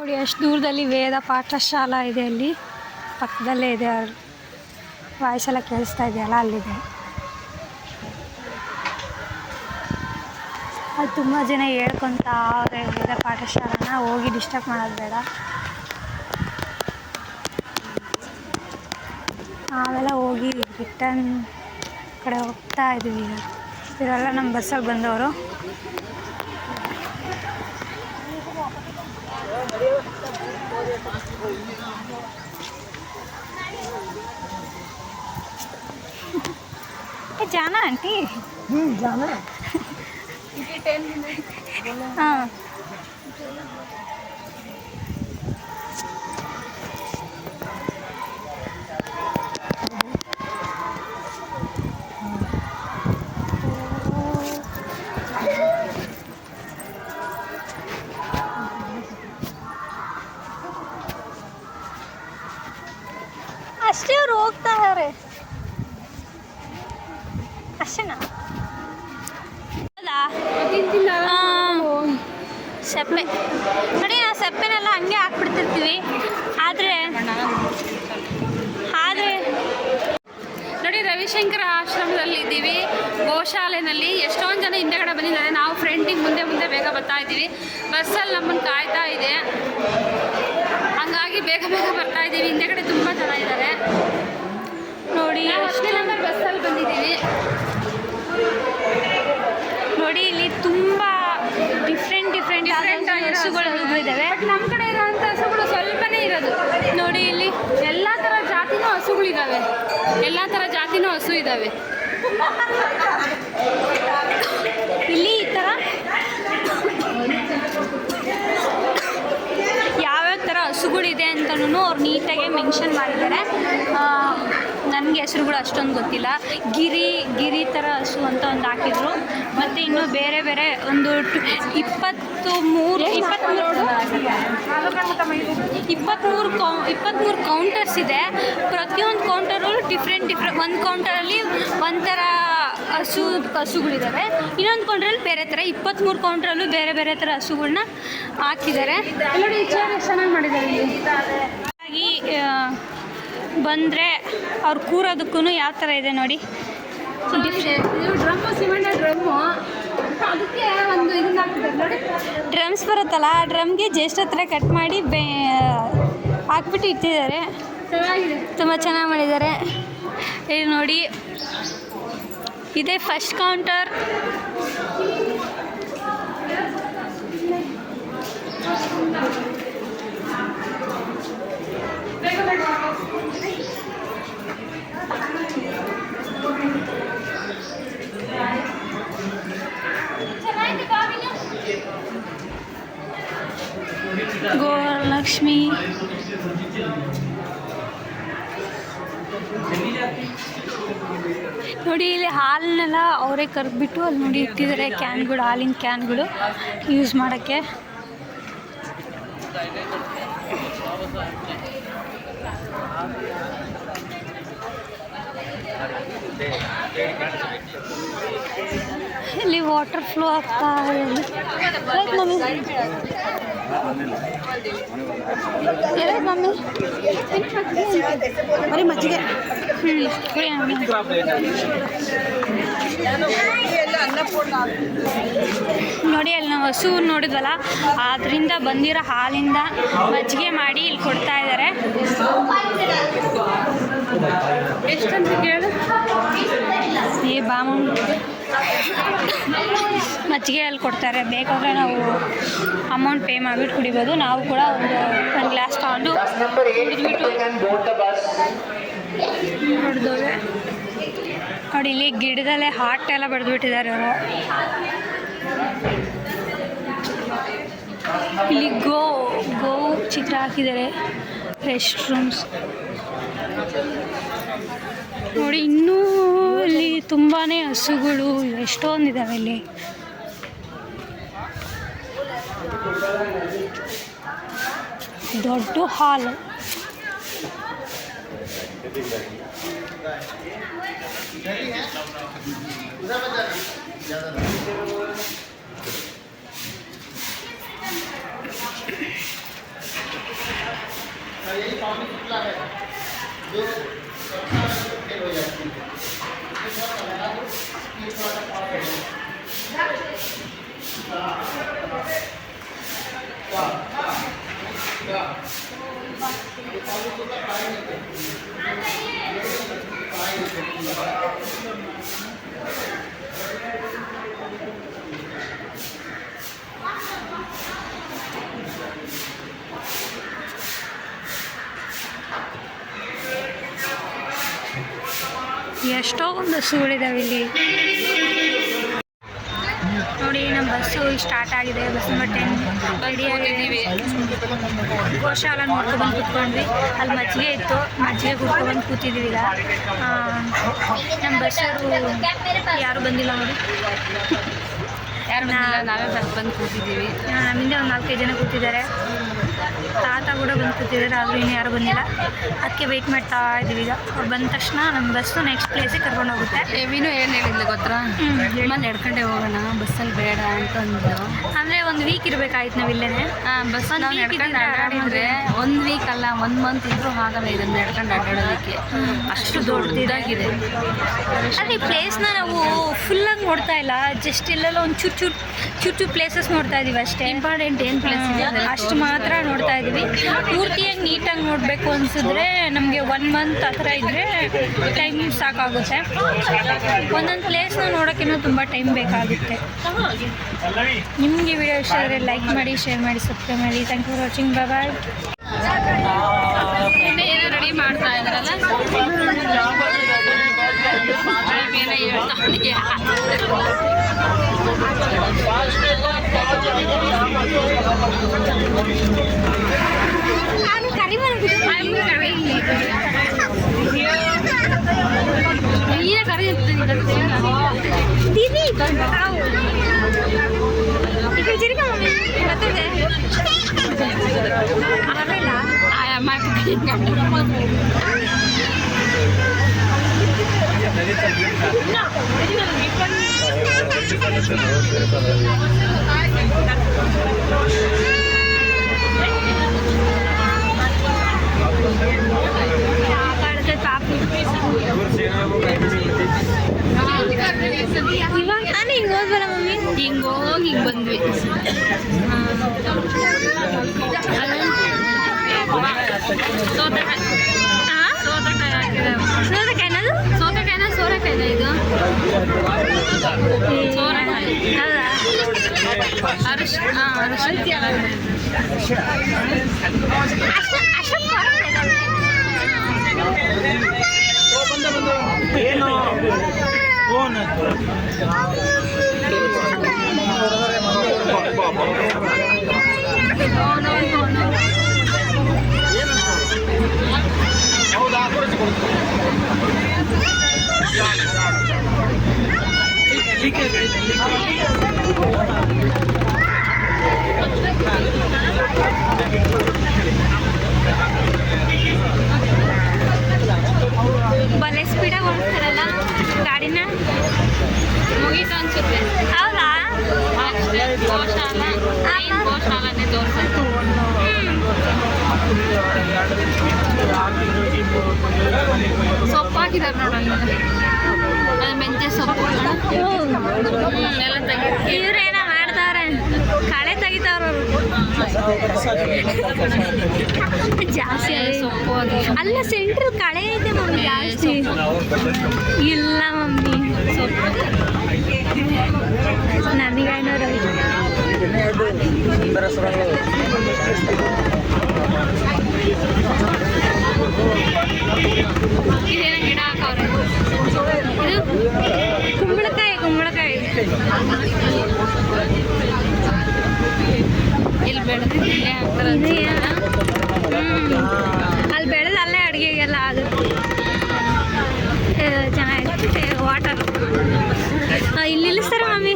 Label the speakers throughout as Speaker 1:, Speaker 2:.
Speaker 1: ನೋಡಿ ಅಷ್ಟು ದೂರದಲ್ಲಿ ವೇದ ಪಾಠಶಾಲಾ ಇದೆ, ಅಲ್ಲಿ ಪಕ್ಕದಲ್ಲೇ ಇದೆ. ವಾಯ್ಸ್ ಎಲ್ಲ ಕೇಳಿಸ್ತಾ ಇದೆಯಲ್ಲ, ಅಲ್ಲಿದೆ. ಅಲ್ಲಿ ತುಂಬ ಜನ ಹೇಳ್ಕೊತ ಅವರೇ ವೇದ ಪಾಠಶಾಲಾನ, ಹೋಗಿ ಡಿಸ್ಟರ್ಬ್ ಮಾಡೋದು ಬೇಡ. ನಾವೆಲ್ಲ ಹೋಗಿ ರಿಟರ್ನ್ ಕಡೆ ಹೋಗ್ತಾ ಇದ್ದೀವಿ. ಈಗ ಇವರೆಲ್ಲ ನಮ್ಮ ಬಸ್ಸಲ್ಲಿ ಬಂದವರು. जाना आंटी?
Speaker 2: जाना
Speaker 1: हाँ. ಅಷ್ಟೇ ಅವ್ರು ಹೋಗ್ತಾ ಇದ್ದಾರೆ ಅಷ್ಟೇನಾ? ಸಪ್ಪೆ ನೋಡಿ, ನಾವು ಸಪ್ಪೆನೆಲ್ಲ ಹಂಗೆ ಹಾಕ್ಬಿಡ್ತಿರ್ತೀವಿ. ಆದರೆ
Speaker 3: ನೋಡಿ, ರವಿಶಂಕರ ಆಶ್ರಮದಲ್ಲಿ ಇದ್ದೀವಿ, ಗೋಶಾಲೆನಲ್ಲಿ. ಎಷ್ಟೊಂದು ಜನ ಹಿಂದೆಗಡೆ ಬಂದಿದ್ದಾರೆ. ನಾವು ಫ್ರೆಂಡಿಗೆ ಮುಂದೆ ಬೇಗ ಬರ್ತಾ ಇದ್ದೀವಿ. ಬಸ್ಸಲ್ಲಿ ನಮ್ಮನ್ನು ಕಾಯ್ತಾ ಇದೆ, ಹಂಗಾಗಿ ಬೇಗ ಬರ್ತಾ ಇದ್ದೀವಿ. ಹಿಂದೆಗಡೆ ತುಂಬ ಜನ ಇದ್ದಾರೆ ನೋಡಿ. ಅಷ್ಟೇ ನಂಬರ್ ಬಸ್ಸಲ್ಲಿ ಬಂದಿದ್ದೀವಿ ನೋಡಿ. ಇಲ್ಲಿ ತುಂಬ ಡಿಫ್ರೆಂಟ್ ಹಸುಗಳು ಇದ್ದಾವೆ.
Speaker 1: ಬಟ್ ನಮ್ಮ ಕಡೆ ಇರೋಂಥ ಹಸುಗಳು ಸ್ವಲ್ಪನೇ ಇರೋದು
Speaker 3: ನೋಡಿ. ಇಲ್ಲಿ ಎಲ್ಲ ಥರ ಜಾತಿನೂ ಹಸುಗಳಿದ್ದಾವೆ, ಎಲ್ಲ ಥರ ಜಾತಿನೂ ಹಸು ಇದ್ದಾವೆ.
Speaker 1: ಇಲ್ಲಿ ಈ ಥರ ಯಾವ್ಯಾವ ಥರ ಹಸುಗಳಿದೆ ಅಂತಲೂ ಅವ್ರು ನೀಟಾಗಿ ಮೆನ್ಷನ್ ಮಾಡಿದ್ದಾರೆ. ನನಗೆ ಹೆಸರುಗಳು ಅಷ್ಟೊಂದು ಗೊತ್ತಿಲ್ಲ. ಗಿರಿ ಥರ ಹಸು ಅಂತ ಒಂದು ಹಾಕಿದ್ರು. ಮತ್ತು ಇನ್ನು ಬೇರೆ ಒಂದು 23 ಕೌಂಟರ್ಸ್ ಇದೆ. ಪ್ರತಿಯೊಂದು ಕೌಂಟರಲ್ಲೂ ಡಿಫ್ರೆಂಟ್ ಒಂದು ಕೌಂಟರಲ್ಲಿ ಒಂಥರ ಹಸುಗಳಿದ್ದಾವೆ, ಇನ್ನೊಂದು ಕೌಂಟ್ರಲ್ಲಿ ಬೇರೆ ಥರ. 23 ಕೌಂಟ್ರಲ್ಲೂ ಬೇರೆ ಥರ ಹಸುಗಳನ್ನ ಹಾಕಿದ್ದಾರೆ.
Speaker 3: ನೋಡಿ, ಚೆನ್ನಾಗಿ ಮಾಡಿದ್ದಾರೆ.
Speaker 1: ಹಾಗಾಗಿ ಬಂದರೆ ಅವ್ರು ಕೂರೋದಕ್ಕೂ ಯಾವ ಥರ ಇದೆ ನೋಡಿ.
Speaker 3: ಇದು ಡ್ರಮ್ಮು, ಸಿಮೆಂಟ್ ಡ್ರಮ್ಮು, ಅದಕ್ಕೆ ಒಂದು ಇದನ್ನ ಹಾಕಿದ್ದಾರೆ ನೋಡಿ.
Speaker 1: ಡ್ರಮ್ಸ್ ಬರುತ್ತಲ್ಲ, ಆ ಡ್ರಮ್ಗೆ ಜಸ್ಟ್ ಹತ್ರ ಕಟ್ ಮಾಡಿ ಹಾಕ್ಬಿಟ್ಟು ಇಟ್ಟಿದ್ದಾರೆ.
Speaker 3: ಚೆನ್ನಾಗಿದೆ,
Speaker 1: ತುಂಬ ಚೆನ್ನಾಗಿ ಮಾಡಿದ್ದಾರೆ. ಇಲ್ಲಿ ನೋಡಿ, ಇದೇ ಫಸ್ಟ್ ಕೌಂಟರ್. ಗೋಲಕ್ಷ್ಮಿ ನೋಡಿ. ಇಲ್ಲಿ ಹಾಲನ್ನೆಲ್ಲ ಅವರೇ ಕರೆದ್ಬಿಟ್ಟು ಅಲ್ಲಿ ನೋಡಿ ಇಟ್ಟಿದ್ದಾರೆ ಕ್ಯಾನ್ಗಳು, ಹಾಲಿನ ಕ್ಯಾನ್ಗಳು ಯೂಸ್ ಮಾಡೋಕ್ಕೆ. ಇಲ್ಲಿ ವಾಟರ್ ಫ್ಲೋ ಆಗ್ತಾ ಇದೆ. ಮಮ್ಮಿ
Speaker 2: ಬರೀ ಮಜ್ಜಿಗೆ
Speaker 1: ನೋಡಿ. ಅಲ್ಲಿ ನಾವು ಹಸು ನೋಡಿದ್ವಲ್ಲ, ಅದರಿಂದ ಬಂದಿರೋ ಹಾಲಿಂದ ಮಜ್ಜಿಗೆ ಮಾಡಿ ಇಲ್ಲಿ ಕೊಡ್ತಾ ಇದ್ದಾರೆ.
Speaker 3: ಎಷ್ಟಂತ ಕೇಳು.
Speaker 1: ಈ ಮಜ್ಜಿಗೆ ಅಲ್ಲಿ ಕೊಡ್ತಾರೆ. ಬೇಕಾದರೆ ನಾವು ಅಮೌಂಟ್ ಪೇ ಮಾಡಿಬಿಟ್ಟು ಕುಡಿಬೋದು. ನಾವು ಕೂಡ ಒಂದು ಗ್ಲಾಸ್ ತಗೊಂಡು ಹೊಡೆದೋವೆ ನೋಡಿ. ಇಲ್ಲಿ ಗಿಡದಲ್ಲೇ ಹಾರ್ಟ್ ಎಲ್ಲ ಬರೆದುಬಿಟ್ಟಿದ್ದಾರೆ ಅವರು. ಇಲ್ಲಿ ಗೋ ಚಿತ್ರ ಹಾಕಿದ್ದಾರೆ. ರೆಸ್ಟ್ ರೂಮ್ಸ್ ನೋಡಿ. ಇನ್ನೂ ಇಲ್ಲಿ ತುಂಬಾ ಹಸುಗಳು ಎಷ್ಟೊಂದಿದ್ದಾವೆ. ಇಲ್ಲಿ ದೊಡ್ಡ ಹಾಲ್. ಎಷ್ಟೊಂದು ಹಸುಗಳಿದಾವೆ ಇಲ್ಲಿ ನೋಡಿ. ನಮ್ಮ ಬಸ್ಸು ಸ್ಟಾರ್ಟ್ ಆಗಿದೆ. Bus number 10 ರೆಡಿಯಾಗಿದ್ದೀವಿ. ಗೋಶಾಲ ನೋಡ್ಕೊಬಂದು ಕೂತ್ಕೊಂಡ್ವಿ. ಅಲ್ಲಿ ಮಜ್ಜಿಗೆ ಇತ್ತು, ಮಜ್ಜಿಗೆ ಕುಡ್ಕೊಬಂದು ಕೂತಿದ್ದೀವಿ. ಈಗ ನಮ್ಮ ಬಸ್ಸವರು ಯಾರು ಬಂದಿಲ್ಲ ನೋಡಿ.
Speaker 3: ನಾವೇ ಬಂದು ಕೂತಿದ್ದೀವಿ.
Speaker 1: ನಮ್ಮಿಂದ ಒಂದು 4-5 ಜನ ಕೂತಿದ್ದಾರೆ. ತಾತ ಕೂಡ ಬಂದು ಕೂತಿದ್ದಾರೆ, ಆದರೂ ಇನ್ನೂ ಯಾರು ಬಂದಿಲ್ಲ. ಅದಕ್ಕೆ ವೆಯ್ಟ್ ಮಾಡ್ತಾ ಇದ್ದೀವಿ. ಈಗ ಅವ್ರು ಬಂದ ತಕ್ಷಣ ನಮ್ಮ ಬಸ್ಸು ನೆಕ್ಸ್ಟ್ ಪ್ಲೇಸಿಗೆ ಕರ್ಕೊಂಡು ಹೋಗುತ್ತೆ.
Speaker 3: ಎವಿನೂ ಏನು ಹೇಳಿದ್ಲು ಗೊತ್ತಾ, ನಡ್ಕೊಂಡೆ ಹೋಗೋಣ, ಬಸ್ಸಲ್ಲಿ ಬೇಡ ಅಂತ ಅಂದ್ಲು.
Speaker 1: ಅಂದರೆ ಒಂದು ವೀಕ್ ಇರಬೇಕಾಯ್ತು ನಾವು ಇಲ್ಲೇ.
Speaker 3: ಬಸ್ ನಾವು ನಡ್ಕೊಂಡು ಅಡ್ಡಾಡಿದ್ರೆ 1 ವೀಕ್ ಅಲ್ಲ 1 ಮಂತ್ ಇದ್ರೂ ಆಗಲ್ಲ ಇದನ್ನು ನಡ್ಕೊಂಡು ಅಡ್ಡಾಡೋದಕ್ಕೆ. ಅಷ್ಟು ದೊಡ್ಡದಾಗಿದೆ.
Speaker 1: ಆದರೆ ಈ ಪ್ಲೇಸ್ನ ನಾವು ಫುಲ್ಲಾಗಿ ನೋಡ್ತಾ ಇಲ್ಲ, ಜಸ್ಟ್ ಇಲ್ಲೆಲ್ಲ ಒಂದು ಚೂರು ಪ್ಲೇಸಸ್ ನೋಡ್ತಾ ಇದ್ದೀವಿ ಅಷ್ಟೇ.
Speaker 3: ಇಂಪಾರ್ಟೆಂಟ್ ಏನು ಪ್ಲೇಸ್ ಇದೆ
Speaker 1: ಅಷ್ಟು ಮಾತ್ರ ನೋಡ್ತಾ ಇದ್ದೀವಿ. ಪೂರ್ತಿಯಾಗಿ ನೀಟಾಗಿ ನೋಡಬೇಕು ಅನಿಸಿದ್ರೆ ನಮಗೆ 1 ಮಂತ್ ಆ ಥರ ಇದ್ದರೆ ಟೈಮ್ ಸಾಕಾಗುತ್ತೆ. ಒಂದೊಂದು ಪ್ಲೇಸ್ನ ನೋಡೋಕ್ಕೇನೋ ತುಂಬ ಟೈಮ್ ಬೇಕಾಗುತ್ತೆ. ನಿಮಗೆ ವಿಡಿಯೋ ಇಷ್ಟ ಆದರೆ ಲೈಕ್ ಮಾಡಿ, ಶೇರ್ ಮಾಡಿ, ಸಬ್ಸ್ಕ್ರೈಬ್ ಮಾಡಿ. Thank you for watching. Bye.
Speaker 3: ಏನೋ ರೆಡಿ ಮಾಡ್ತಾ ಇದ್ದಾರಲ್ಲ,
Speaker 1: ಇವಾಗ ನಾನು ಹಿಂಗೆ ಹೋದ್ವಲ್ಲ ಮಮ್ಮಿ,
Speaker 3: ಹಿಂಗೆ ಹೋಗಿ ಹಿಂಗೆ ಬಂದ್ವಿ. ಸೋತೆಕಾಯಿ ಹಾಕಿದೆ. ಸೋತೆಕಾಯಿನ ಸೋರೆಕಾಯಿನ ಇದು ಸೋರೆಕಾಯಿ.
Speaker 2: ಏನು
Speaker 1: ಬಲೆ ಸ್ಪೀಡಾಗಿ ಹೋಗ್ತಾರಲ್ಲ ಗಾಡಿನ.
Speaker 3: ಮುಗೀತು ಅನ್ಸುತ್ತೆ.
Speaker 1: ಹೌದಾ?
Speaker 3: ಅಷ್ಟೇ. ಗೋಶಾಲನೇ ತೋರಿಸ್ತು. ಸೊಪ್ಪು ಹಾಕಿದ್ದಾರೆ ನೋಡೋಣ, ಅದು ಮೆಂತ್ಯ ಸೊಪ್ಪು ಎಲ್ಲ ತೆಗಿ.
Speaker 1: ಇವ್ರೇನ ಮಾಡ್ತಾವ್ರೆ, ಕಳೆ ತೆಗಿತಾವ್ರ ಜಾಸ್ತಿ.
Speaker 3: ಸೊಪ್ಪು ಅದು
Speaker 1: ಅಲ್ಲ, ಸೆಂಟ್ರ್ ಕಳೆ ಇದೆ ಮಮ್ಮಿ ಜಾಸ್ತಿ. ಇಲ್ಲ ಮಮ್ಮಿ, ನನಗೇನಾರು
Speaker 3: ಇದೇನೋ ಗಿಡ ಹಾಕವ್ರೆ. ಇದು
Speaker 1: ಕುಂಬಳಕಾಯಿ
Speaker 3: ಇಲ್ಲಿ ಬೆಳೆದು ಇಲ್ಲೇ ಹಾಕ್ತಾರೆ.
Speaker 1: ಅಲ್ಲಿ ಬೆಳೆದು ಅಲ್ಲೇ ಅಡುಗೆಗೆಲ್ಲ ಆಗುತ್ತೆ. ಚೆನ್ನಾಗಿರುತ್ತೆ. ವಾಟರ್ ಇಲ್ಲಿ ನಿಲ್ಲಿಸ್ತಾರೆ ಮಮ್ಮಿ.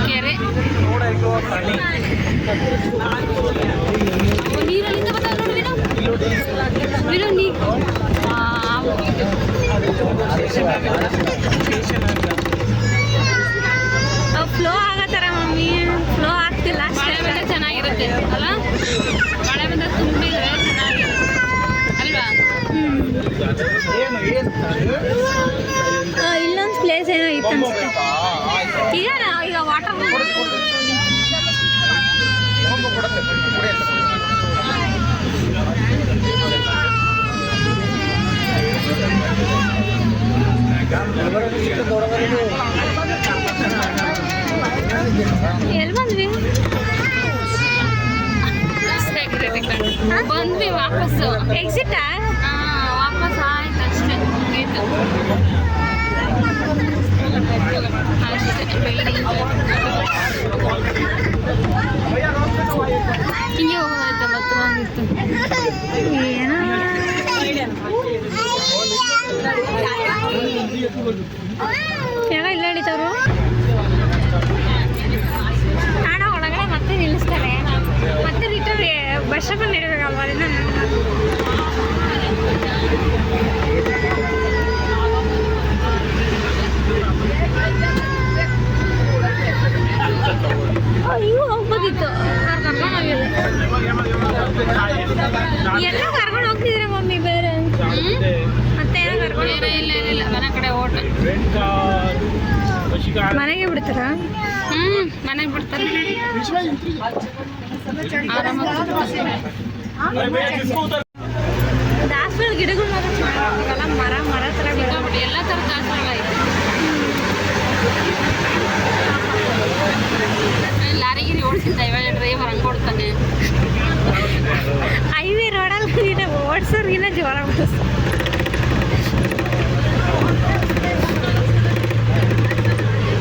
Speaker 3: ಕೆರೆ ನೀರಲ್ಲಿಂದ ಬರ್ತಾವೆ ನೋಡಿ ವಿನು.
Speaker 1: ಫ್ಲೋ ಆಗತ್ತಾರ ಮಮ್ಮಿ, ಫ್ಲೋ ಆಗ್ತಿಲ್ಲ.
Speaker 3: ಮಳೆ ಬಂದರೆ ಚೆನ್ನಾಗಿರುತ್ತೆ ಅಲ್ಲ, ಮಳೆ ಬಂದರೆ ತುಂಬ
Speaker 1: ಇಲ್ಲೊಂದು ಪ್ಲೇಸ್ ಏನೋ ಇತ್ತು ಅನ್ಸುತ್ತೆ. ಈಗ ವಾಟರ್ ಎಲ್ಲಿ ಬಂದ್ವಿ?
Speaker 3: ಬಂದ್ವಿ ವಾಪಸ್ಸು.
Speaker 1: ಎಕ್ಸಿಟಾ?
Speaker 3: ವಾಪಸ್ ಆಯ್ತು ಅಷ್ಟೇ, ಮುಗೀತು ಅಷ್ಟೇ. ಹಿಂಗೆ ಹೋಗೋದಾಯ್ತಲ್ಲ, ಹತ್ರ ಆಗಿತ್ತು.
Speaker 1: ಏನೋ ಯಾವಾಗ ಇಲ್ಲ ಹಿಡಿತವ್ರು ನಾಡ ಒಳಗಡೆ ಮತ್ತೆ ನಿಲ್ಲಿಸ್ತಾರೆ, ಮತ್ತೆ ರಿಟರ್ನ್ ಬಸ್ ಸ್ಟಾಪ್ ನಡೀಬೇಕಲ್ವ ಅದನ್ನ. ಇವು ಹೋಗ್ಬೋದಿತ್ತು, ಕರ್ಕೊಂಡು ಹೋಗಿಲ್ಲ. ಎಲ್ಲ ಕರ್ಕೊಂಡು ಹೋಗ್ತಿದ್ರೆ ಮಮ್ಮಿ ಬೇರೆ ಮತ್ತೆ ಏನೋ ಕರ್ಕೊಂಡು
Speaker 3: ಇಲ್ಲ ಮನೆ ಕಡೆ ಓಟ
Speaker 1: ಮನೆಗೆ ಬಿಡ್ತಾರಾ?
Speaker 3: ಮನೆಗೆ ಬಿಡ್ತಾರೆ.
Speaker 1: ದಾಸವಾಳ ಗಿಡಗಳು ಮಾತ್ರ ಚೆನ್ನಾಗಿಲ್ಲ, ಮರ ಥರ
Speaker 3: ಸಿಕ್ಕಾಬಿಟ್ಟು ಎಲ್ಲ ಥರದ ದಾಸವಾಳ ಐತೆ. ಲಾರಿಗಿರಿ ಓಡಿಸಿದ್ದ ಇವಾಗ ಡ್ರೈವರ್ ಹಂಗೆ ಕೊಡ್ತಾನೆ.
Speaker 1: ಹೈವೇ ರೋಡಲ್ಲಿ ಓಡಿಸೋರ್ಗಿನ್ನ ಜೋರ ಓಡಿಸ್ತಾರೆ.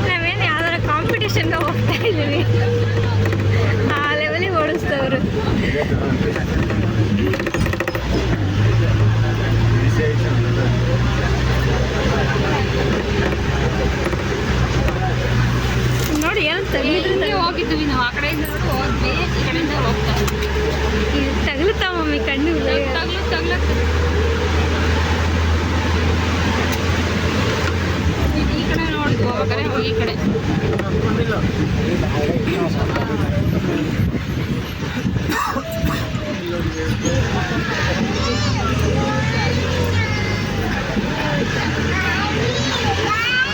Speaker 1: ನಾವೇನು ಯಾವ್ದಾರ ಕಾಂಪಿಟೇಷನ್ಗೆ ಹೋಗ್ತಾ ಇದ್ದೀವಿ, ಆ ಲೆವೆಲಿಗೆ ಓಡಿಸ್ತವ್ರು. ನೋಡಿ ಏನು
Speaker 3: ಹಿಂಗೆ ಹೋಗಿದ್ವಿ ನಾವು, ಆ ಕಡೆಯಿಂದ ಹೋದ್ವಿ, ಈ ಕಡೆಯಿಂದ ಹೋಗ್ತಾರೆ.
Speaker 1: ತಗಲುತ್ತಾ ಮಮ್ಮಿ ಕಣ್ಣು
Speaker 3: ತಗ್ಲು ಈ ಕಡೆ ನೋಡಿದ್ವಿ ಹೋಗ್ಬೇಕಾರೆ, ಈ ಕಡೆ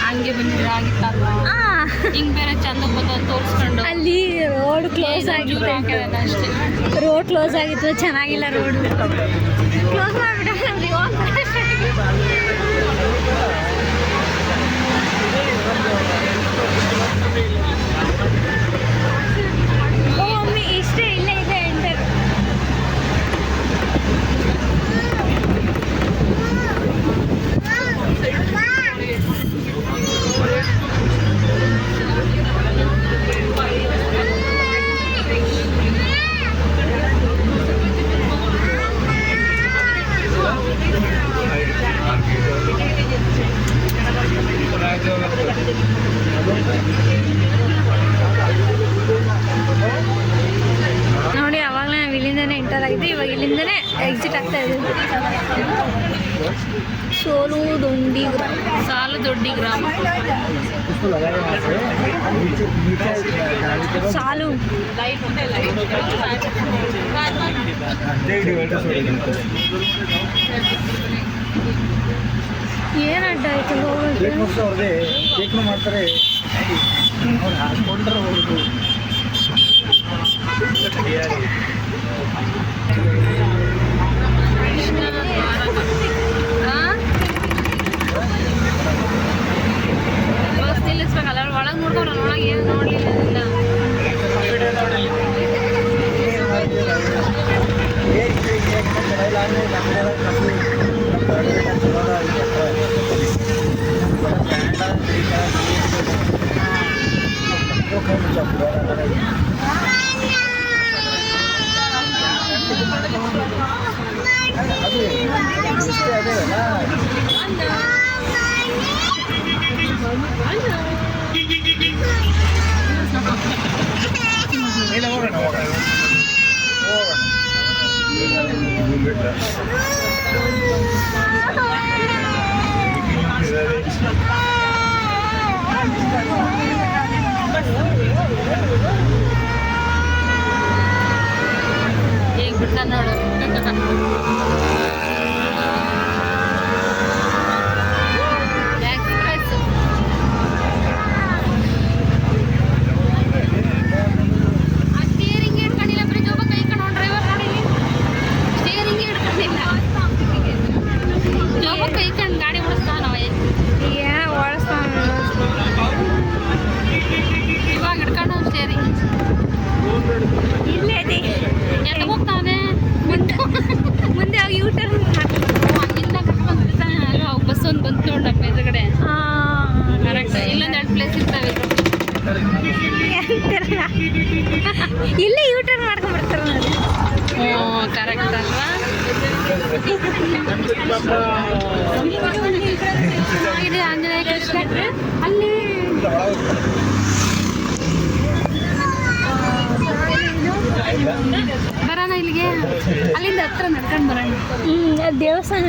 Speaker 3: ಹಂಗೆ ಬಂದಿದ್ರೆ ಆಗಿತ್ತಲ್ವಾ. ಹಿಂಗೆ ಬೇರೆ ಚಂದ ತೋರಿಸ್ಕೊಂಡು
Speaker 1: ಅಲ್ಲಿ ರೋಡ್ ಕ್ಲೋಸ್ ಆಗಿತ್ತು
Speaker 3: ಅಷ್ಟೇ.
Speaker 1: ರೋಡ್ ಕ್ಲೋಸ್ ಆಗಿತ್ತು, ಚೆನ್ನಾಗಿಲ್ಲ ರೋಡ್ ಕ್ಲೋಸ್ ಮಾಡಿಬಿಟ್ಟು ಮಮ್ಮಿ ಇಷ್ಟೇ ಇಲ್ಲೇ ಇದೆ ಎಂಟರ್. ನೋಡಿ ಅವಾಗಲೇ ನಾವು ಇಲ್ಲಿಂದನೇ ಎಂಟರ್ ಆಗಿದೆ, ಇವಾಗ ಇಲ್ಲಿಂದನೇ ಎಕ್ಸಿಟ್ ಆಗ್ತಾ ಇದೆ.
Speaker 3: ಸಾಲು ದೊಡ್ಡಿ ಗ್ರಾಮ
Speaker 1: ಸಾಲು ಏನು ಅಡ್ಡ ಆಯ್ತು ಹೋಗೋದು
Speaker 2: ಮಾಡ್ತಾರೆ.
Speaker 3: ಬಸ್ ನಿಲ್ಲಿಸ್ಬೇಕಲ್ಲ, ಒಳಗೆ ನೋಡ್ಕೊಂಡು ಒಳಗೆ ಏನು ನೋಡಲಿಲ್ಲ. ಹೇಗೆ ಬಿಡ್ತಾನೆ ನೋಡು. ಚೆನ್ನಾಗಿದೆ ಆಂಜನೇಯ ಕೃಷ್ಣ ಅಲ್ಲಿ ಬರೋಣ ಇಲ್ಲಿಗೆ ಅಲ್ಲಿಂದ ಹತ್ರ ನಡ್ಕೊಂಡು ಬರೋಣ.
Speaker 1: ದೇವಸ್ಥಾನ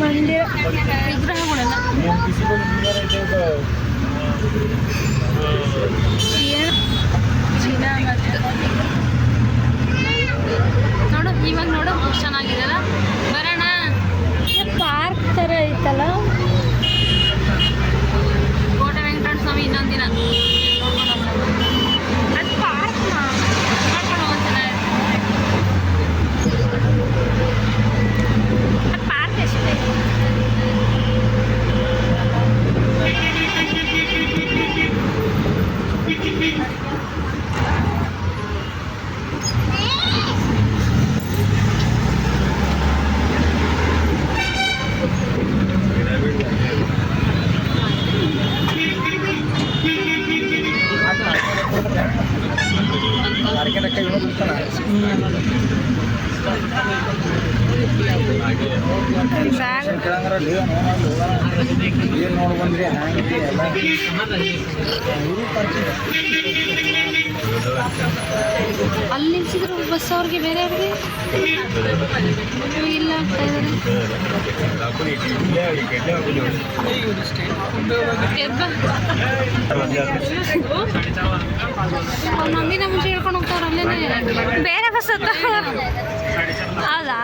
Speaker 1: ಮಂದಿರ
Speaker 3: ವಿಗ್ರಹಗಳೆಲ್ಲ ಚೀನಾ ಮತ್ತು ನೋಡು ಇವಾಗ ನೋಡು ಎಷ್ಟು ಚೆನ್ನಾಗಿದೆಯಲ್ಲ. ಬರೋಣ.
Speaker 1: ಪಾರ್ಕ್ ಥರ ಐತಲ್ಲ.
Speaker 3: ಕೋಟೆ ವೆಂಕಟೇಶ್ವರ ಸ್ವಾಮಿ ಇನ್ನೊಂದು ದಿನ ಅದು ಪಾರ್ಕ್ ನೋಡ್ಕೊಂಡು ಹೋಗ್ತಾನೆ. ಅದು ಪಾರ್ಕ್ ಎಷ್ಟಿದೆ. ಅಲ್ಲಿ ನಿಲ್ಸಿದ್ರು ಬಸ್ ಅವ್ರಿಗೆ ಬೇರೆ ಅವ್ರಿಗೆ ಇಲ್ಲ ಆಗ್ತಾ ಒಂದೊಂದಿನ ಮುಂಚೆ ಹೇಳ್ಕೊಂಡು ಹೋಗ್ತಾವ್ರ ಅಲ್ಲೇನೆ
Speaker 1: ಬೇರೆ ಬಸ್ ಹೌದಾ.